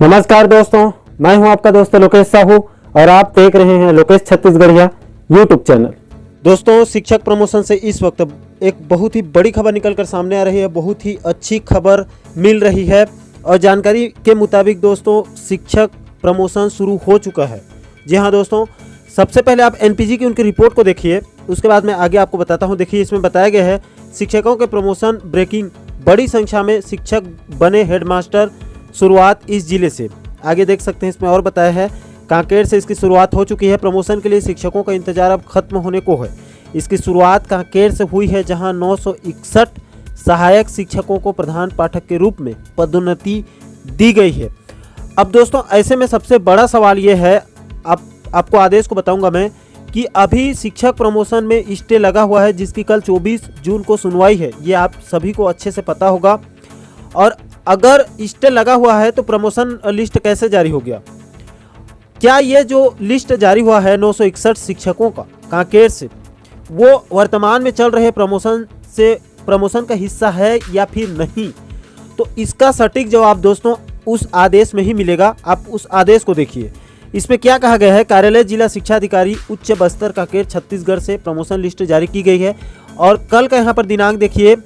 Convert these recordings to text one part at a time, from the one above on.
नमस्कार दोस्तों, मैं हूं आपका दोस्त लोकेश साहू और आप देख रहे हैं लोकेश छत्तीसगढ़िया यूट्यूब चैनल। दोस्तों, शिक्षक प्रमोशन से इस वक्त एक बहुत ही बड़ी खबर निकलकर सामने आ रही है। बहुत ही अच्छी खबर मिल रही है और जानकारी के मुताबिक दोस्तों शिक्षक प्रमोशन शुरू हो चुका है। जी हाँ दोस्तों, सबसे पहले आप एनपीजी की उनकी रिपोर्ट को देखिए, उसके बाद मैं आगे आपको बताता हूँ। देखिए, इसमें बताया गया है शिक्षकों के प्रमोशन ब्रेकिंग, बड़ी संख्या में शिक्षक बने हेडमास्टर, शुरुआत इस जिले से। आगे देख सकते हैं, इसमें और बताया है कांकेर से इसकी शुरुआत हो चुकी है। प्रमोशन के लिए शिक्षकों का इंतजार अब खत्म होने को है। इसकी शुरुआत कांकेर से हुई है, जहां 961 सहायक शिक्षकों को प्रधान पाठक के रूप में पदोन्नति दी गई है। अब दोस्तों, ऐसे में सबसे बड़ा सवाल ये है, आपको आदेश को बताऊंगा मैं, कि अभी शिक्षक प्रमोशन में स्टे लगा हुआ है, जिसकी कल 24 जून को सुनवाई है। ये आप सभी को अच्छे से पता होगा। और अगर स्टे लगा हुआ है तो प्रमोशन लिस्ट कैसे जारी हो गया? क्या ये जो लिस्ट जारी हुआ है 961 शिक्षकों का कांकेर से, वो वर्तमान में चल रहे प्रमोशन का हिस्सा है या फिर नहीं? तो इसका सटीक जवाब दोस्तों उस आदेश में ही मिलेगा। आप उस आदेश को देखिए। इसमें क्या कहा गया है? कार्यालय जिला शिक्षा अधिकारी उच्च बस्तर कांकेर छत्तीसगढ़ से प्रमोशन लिस्ट जारी की गई है। और कल का यहाँ पर दिनांक देखिए,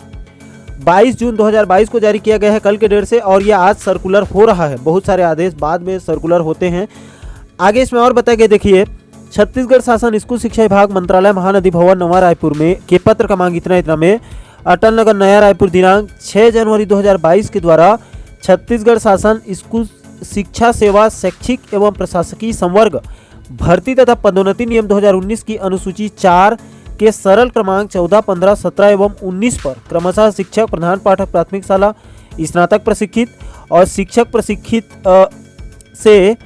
22 जून 2022 को जारी किया गया है, कल के डेट से। और यह आज सर्कुलर हो रहा है। बहुत सारे आदेश बाद में सर्कुलर होते हैं। आगे इसमें और बताया गया, देखिए, छत्तीसगढ़ शासन स्कूल शिक्षा विभाग मंत्रालय महानदी भवन नवा रायपुर में के पत्र क्रमांक इतना में अटल नगर नया रायपुर दिनांक 6 जनवरी 2022 के द्वारा छत्तीसगढ़ शासन स्कूल शिक्षा सेवा शैक्षिक एवं प्रशासकीय संवर्ग भर्ती तथा पदोन्नति नियम 2019 की अनुसूची 4 के सरल क्रमांक 14, 15, 17 एवं 19 पर क्रमशः शिक्षक, प्रधान पाठक प्राथमिक शाला, स्नातक प्रशिक्षित और शिक्षक प्रशिक्षित से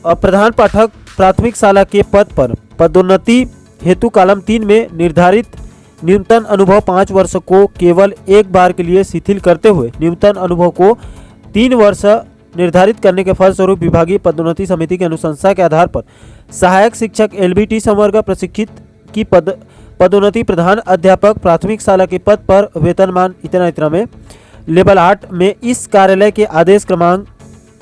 प्रधान पाठक प्राथमिक शाला के पद पर पदोन्नति हेतु कॉलम 3 में निर्धारित न्यूनतम अनुभव 5 वर्ष को केवल एक बार के लिए शिथिल करते हुए न्यूनतम अनुभव को 3 वर्ष निर्धारित करने के फलस्वरूप विभागीय पदोन्नति समिति की अनुशंसा के आधार पर सहायक शिक्षक एलबीटी संवर्ग प्रशिक्षित की पदोन्नति प्रधान अध्यापक प्राथमिक शाला के पद पर वेतनमान इतना में लेवल 8 में इस कार्यालय के आदेश क्रमांक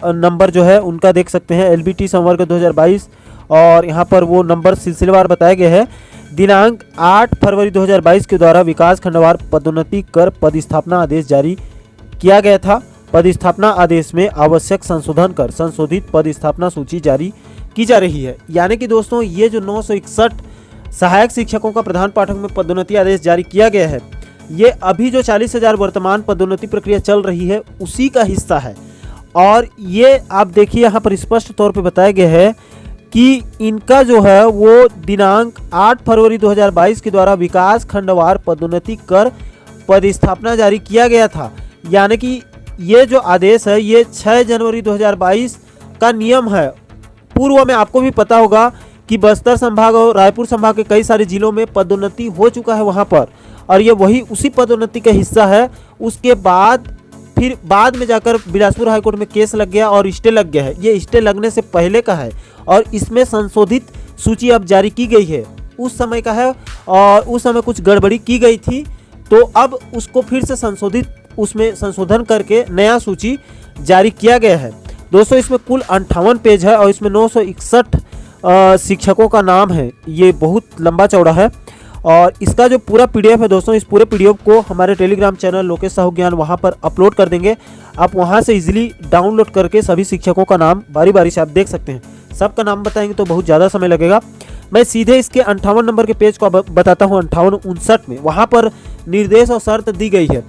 नंबर जो है उनका देख सकते हैं, एलबीटी संवर्ग 2022, और यहाँ पर वो नंबर सिलसिलेवार बताया गया है। दिनांक 8 फरवरी 2022 के द्वारा विकास खंडवार पदोन्नति कर पदस्थापना आदेश जारी किया गया था। पदस्थापना आदेश में आवश्यक संशोधन कर संशोधित पदस्थापना सूची जारी की जा रही है। यानी कि दोस्तों, ये जो 961 सहायक शिक्षकों का प्रधान पाठक में पदोन्नति आदेश जारी किया गया है, ये अभी जो 40,000 वर्तमान पदोन्नति प्रक्रिया चल रही है उसी का हिस्सा है। और ये आप देखिए, यहाँ पर स्पष्ट तौर पे बताया गया है कि इनका जो है वो दिनांक 8 फरवरी 2022 के द्वारा विकास खंडवार पदोन्नति कर पदस्थापना जारी किया गया था। यानी कि ये जो आदेश है ये 6 जनवरी 2022 का नियम है। पूर्व में आपको भी पता होगा कि बस्तर संभाग और रायपुर संभाग के कई सारे जिलों में पदोन्नति हो चुका है वहाँ पर, और ये वही उसी पदोन्नति का हिस्सा है। उसके बाद फिर बाद में जाकर बिलासपुर हाईकोर्ट में केस लग गया और स्टे लग गया है। ये स्टे लगने से पहले का है और इसमें संशोधित सूची अब जारी की गई है। उस समय का है और उस समय कुछ गड़बड़ी की गई थी, तो अब उसको फिर से संशोधित, उसमें संशोधन करके नया सूची जारी किया गया है। दोस्तों, इसमें कुल 58 पेज है और इसमें 961 शिक्षकों का नाम है। ये बहुत लंबा चौड़ा है और इसका जो पूरा पीडीएफ है दोस्तों, इस पूरे पीडीएफ को हमारे टेलीग्राम चैनल लोकेश साहू ज्ञान वहाँ पर अपलोड कर देंगे। आप वहाँ से इजीली डाउनलोड करके सभी शिक्षकों का नाम बारी बारी से आप देख सकते हैं। सबका नाम बताएंगे तो बहुत ज़्यादा समय लगेगा। मैं सीधे इसके 58 नंबर के पेज को बताता हूँ। 58-59 में वहाँ पर निर्देश और शर्त दी गई है।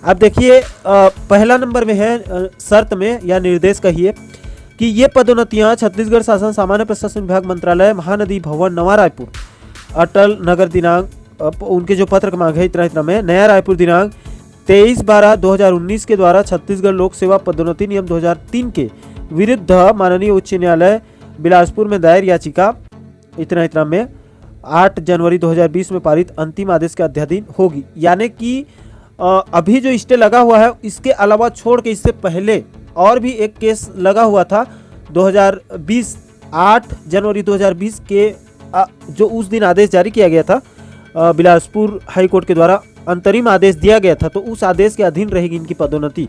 अब देखिए, पहला नंबर में है शर्त में या निर्देश कहिए कि ये पदोन्नतियाँ छत्तीसगढ़ शासन सामान्य प्रशासन विभाग मंत्रालय महानदी भवन नवा रायपुर अटल नगर दिनांक उनके जो पत्र क्रमांक है इतना में नया रायपुर दिनांक 23/12/2019 के द्वारा छत्तीसगढ़ लोक सेवा पदोन्नति नियम 2003 के विरुद्ध माननीय उच्च न्यायालय बिलासपुर में दायर याचिका इतना में 8 जनवरी 2020 में पारित अंतिम आदेश के अध्याधीन होगी। यानी कि अभी जो स्टे लगा हुआ है, इसके अलावा छोड़ के इससे पहले और भी एक केस लगा हुआ था 2020 8 जनवरी 2020 के जो उस दिन आदेश जारी किया गया था बिलासपुर हाईकोर्ट के द्वारा अंतरिम आदेश दिया गया था, तो उस आदेश के अधीन रहेगी इनकी पदोन्नति।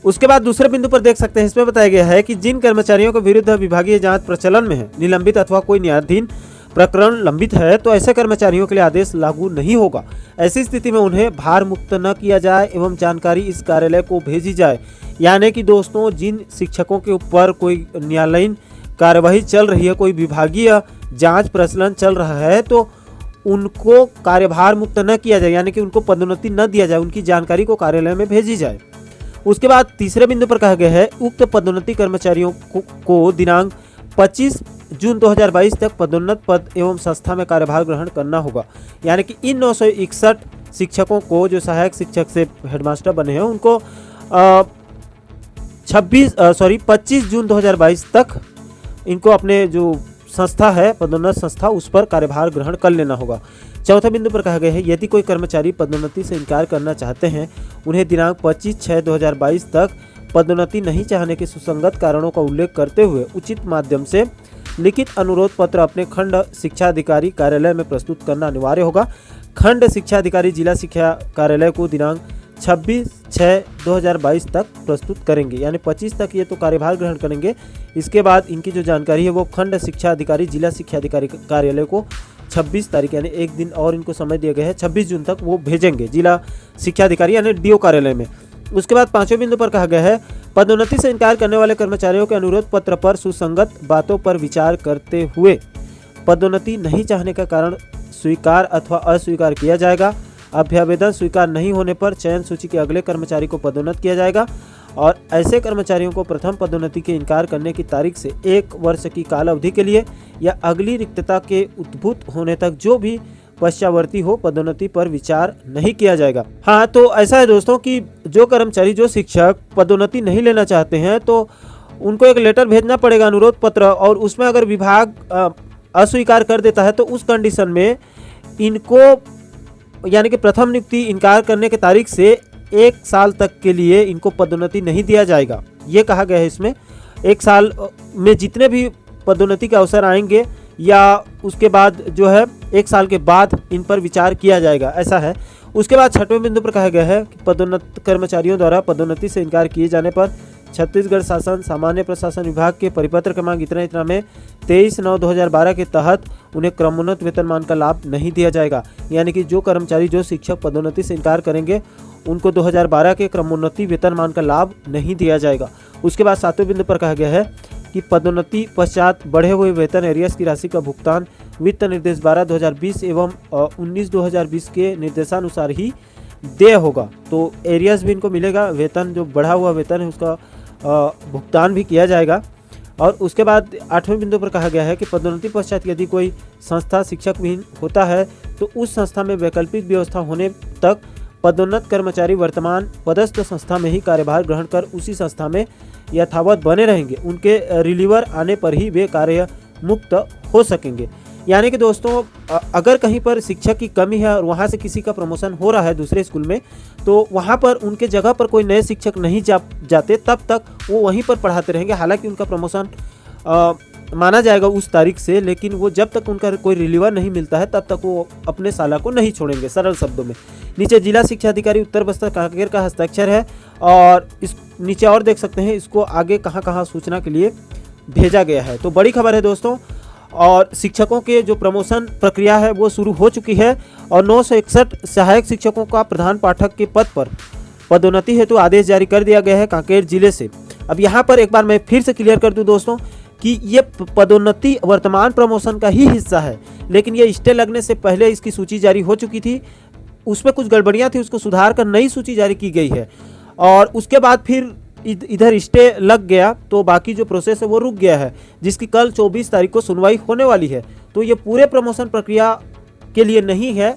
उसके बाद दूसरे बिंदु पर देख सकते हैं, इसमें बताया गया है कि जिन कर्मचारियों के विरुद्ध विभागीय जांच प्रचलन में है, निलंबित अथवा कोई न्यायाधीन प्रकरण लंबित है, तो ऐसे कर्मचारियों के लिए आदेश लागू नहीं होगा। ऐसी स्थिति में उन्हें भार मुक्त न किया जाए एवं जानकारी इस कार्यालय को भेजी जाए। यानी कि दोस्तों, जिन शिक्षकों के ऊपर कोई न्यायालयीन कार्यवाही चल रही है, कोई विभागीय जांच प्रचलन चल रहा है, तो उनको कार्यभार मुक्त न किया जाए, यानी कि उनको पदोन्नति न दिया जाए, उनकी जानकारी को कार्यालय में भेजी जाए। उसके बाद तीसरे बिंदु पर कहा गया है, उक्त पदोन्नति कर्मचारियों को दिनांक 25 जून 2022 तक पदोन्नत पद एवं संस्था में कार्यभार ग्रहण करना होगा। यानी कि इन 961 शिक्षकों को जो सहायक शिक्षक से हेडमास्टर बने हैं, उनको 25 जून 2022 तक इनको अपने जो संस्था है, पदोन्नत संस्था, उस पर कार्यभार ग्रहण कर लेना होगा। चौथे बिंदु पर कहा गया है, यदि कोई कर्मचारी पदोन्नति से इनकार करना चाहते हैं, उन्हें दिनांक 25/6/2022 तक पदोन्नति नहीं चाहने के सुसंगत कारणों का उल्लेख करते हुए उचित माध्यम से लिखित अनुरोध पत्र अपने खंड शिक्षा अधिकारी कार्यालय में प्रस्तुत करना अनिवार्य होगा। खंड शिक्षा अधिकारी जिला शिक्षा कार्यालय को दिनांक 26/6/2022 तक प्रस्तुत करेंगे। यानी 25 तक ये तो कार्यभार ग्रहण करेंगे। इसके बाद इनकी जो जानकारी है वो खंड शिक्षा अधिकारी जिला शिक्षा अधिकारी कार्यालय को 26 तारीख यानी एक दिन और इनको समय दिया गया है, 26 जून तक वो भेजेंगे जिला शिक्षा अधिकारी यानी डीओ कार्यालय में। उसके बाद पांचवें बिंदु पर कहा गया है, पदोन्नति से इनकार करने वाले कर्मचारियों के अनुरोध पत्र पर सुसंगत बातों पर विचार करते हुए पदोन्नति नहीं चाहने का कारण स्वीकार अथवा अस्वीकार किया जाएगा। अभ्यावेदन स्वीकार नहीं होने पर चयन सूची के अगले कर्मचारी को पदोन्नत किया जाएगा और ऐसे कर्मचारियों को प्रथम पदोन्नति के इनकार करने की तारीख से 1 वर्ष की काल अवधि के लिए या अगली रिक्तता के उद्भूत होने तक जो भी पश्चावर्ती हो, पदोन्नति पर विचार नहीं किया जाएगा। हाँ, तो ऐसा है दोस्तों कि जो कर्मचारी, जो शिक्षक पदोन्नति नहीं लेना चाहते हैं, तो उनको एक लेटर भेजना पड़ेगा, अनुरोध पत्र, और उसमें अगर विभाग अस्वीकार कर देता है तो उस कंडीशन में इनको यानी कि प्रथम नियुक्ति इनकार करने की तारीख से 1 साल तक के लिए इनको पदोन्नति नहीं दिया जाएगा। ये कहा गया है इसमें 1 साल में जितने भी पदोन्नति के अवसर आएंगे या उसके बाद जो है 1 साल के बाद इन पर विचार किया जाएगा, ऐसा है। उसके बाद छठवें बिंदु पर कहा गया है कि पदोन्नत कर्मचारियों द्वारा पदोन्नति से इनकार किए जाने पर छत्तीसगढ़ शासन सामान्य प्रशासन विभाग के परिपत्र क्रमांक इतना में 23/9/2012 के तहत उन्हें क्रमोन्नत वेतनमान का लाभ नहीं दिया जाएगा। यानी कि जो कर्मचारी, जो शिक्षक पदोन्नति से इनकार करेंगे, उनको 2012 के क्रमोन्नति वेतनमान का लाभ नहीं दिया जाएगा। उसके बाद सातवें बिंदु पर कहा गया है कि पदोन्नति पश्चात बढ़े हुए वेतन एरियर्स की राशि का भुगतान वित्त निर्देश 12/2020 एवं 19/2020 के निर्देशानुसार ही देय होगा। तो एरियर्स भी इनको मिलेगा, वेतन जो बढ़ा हुआ वेतन है उसका भुगतान भी किया जाएगा। और उसके बाद 8वें बिंदु पर कहा गया है कि पदोन्नति पश्चात यदि कोई संस्था शिक्षक विहीन होता है तो उस संस्था में वैकल्पिक व्यवस्था होने तक पदोन्नत कर्मचारी वर्तमान पदस्थ संस्था में ही कार्यभार ग्रहण कर उसी संस्था में यथावत बने रहेंगे। उनके रिलीवर आने पर ही वे कार्य मुक्त हो सकेंगे। यानी कि दोस्तों, अगर कहीं पर शिक्षक की कमी है और वहाँ से किसी का प्रमोशन हो रहा है दूसरे स्कूल में, तो वहाँ पर उनके जगह पर कोई नए शिक्षक नहीं जाते, तब तक वो वहीं पर पढ़ाते रहेंगे। हालांकि उनका प्रमोशन माना जाएगा उस तारीख से, लेकिन वो जब तक उनका कोई रिलीवर नहीं मिलता है तब तक वो अपने शाला को नहीं छोड़ेंगे। सरल शब्दों में नीचे जिला शिक्षा अधिकारी उत्तर बस्तर कांकेर का हस्ताक्षर है और इस नीचे और देख सकते हैं इसको आगे कहाँ कहाँ सूचना के लिए भेजा गया है। तो बड़ी खबर है दोस्तों, और शिक्षकों के जो प्रमोशन प्रक्रिया है वो शुरू हो चुकी है और 961 सहायक शिक्षकों का प्रधान पाठक के पद पर पदोन्नति हेतु आदेश जारी कर दिया गया है कांकेर जिले से। अब यहाँ पर एक बार मैं फिर से क्लियर कर दूं दोस्तों कि ये पदोन्नति वर्तमान प्रमोशन का ही हिस्सा है, लेकिन ये स्टे लगने से पहले इसकी सूची जारी हो चुकी थी। उसमें कुछ गड़बड़ियाँ थी, उसको सुधार कर नई सूची जारी की गई है और उसके बाद फिर इधर स्टे लग गया तो बाकी जो प्रोसेस है वो रुक गया है, जिसकी कल 24 तारीख को सुनवाई होने वाली है। तो ये पूरे प्रमोशन प्रक्रिया के लिए नहीं है,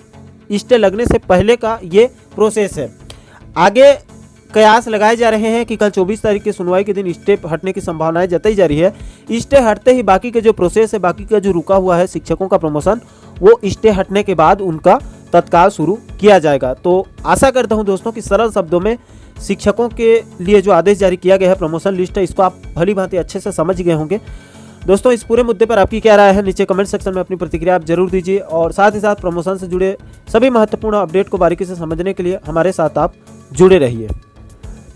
स्टे लगने से पहले का ये प्रोसेस है। आगे कयास लगाए जा रहे हैं कि कल 24 तारीख की सुनवाई के दिन स्टे हटने की संभावनाएं जताई जा रही है। स्टे हटते ही बाकी के जो प्रोसेस है, बाकी का जो रुका हुआ है शिक्षकों का प्रमोशन, वो स्टे हटने के बाद उनका तत्काल शुरू किया जाएगा। तो आशा करता हूं दोस्तों कि सरल शब्दों में शिक्षकों के लिए जो आदेश जारी किया गया है, प्रमोशन लिस्ट है, इसको आप भली भांति अच्छे से समझ गए होंगे। दोस्तों, इस पूरे मुद्दे पर आपकी क्या राय है, नीचे कमेंट सेक्शन में अपनी प्रतिक्रिया आप जरूर दीजिए और साथ ही साथ प्रमोशन से जुड़े सभी महत्वपूर्ण अपडेट को बारीकी से समझने के लिए हमारे साथ आप जुड़े रहिए।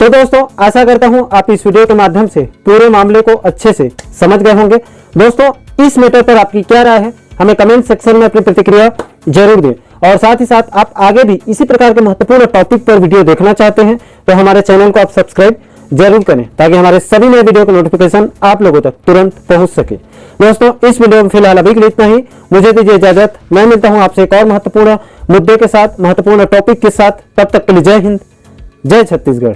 तो दोस्तों आशा करता हूं आप इस वीडियो के माध्यम से पूरे मामले को अच्छे से समझ गए होंगे। दोस्तों इस मैटर पर आपकी क्या राय है हमें कमेंट सेक्शन में अपनी प्रतिक्रिया जरूर दें, और साथ ही साथ आप आगे भी इसी प्रकार के महत्वपूर्ण टॉपिक पर वीडियो देखना चाहते हैं तो हमारे चैनल को आप सब्सक्राइब जरूर करें ताकि हमारे सभी नए वीडियो का नोटिफिकेशन आप लोगों तक तुरंत पहुंच सके। दोस्तों इस वीडियो में फिलहाल अभी के लिए इतना ही, मुझे दीजिए इजाजत। मैं मिलता हूं आपसे एक और महत्वपूर्ण मुद्दे के साथ, महत्वपूर्ण टॉपिक के साथ। तब तक के लिए जय हिंद, जय छत्तीसगढ़।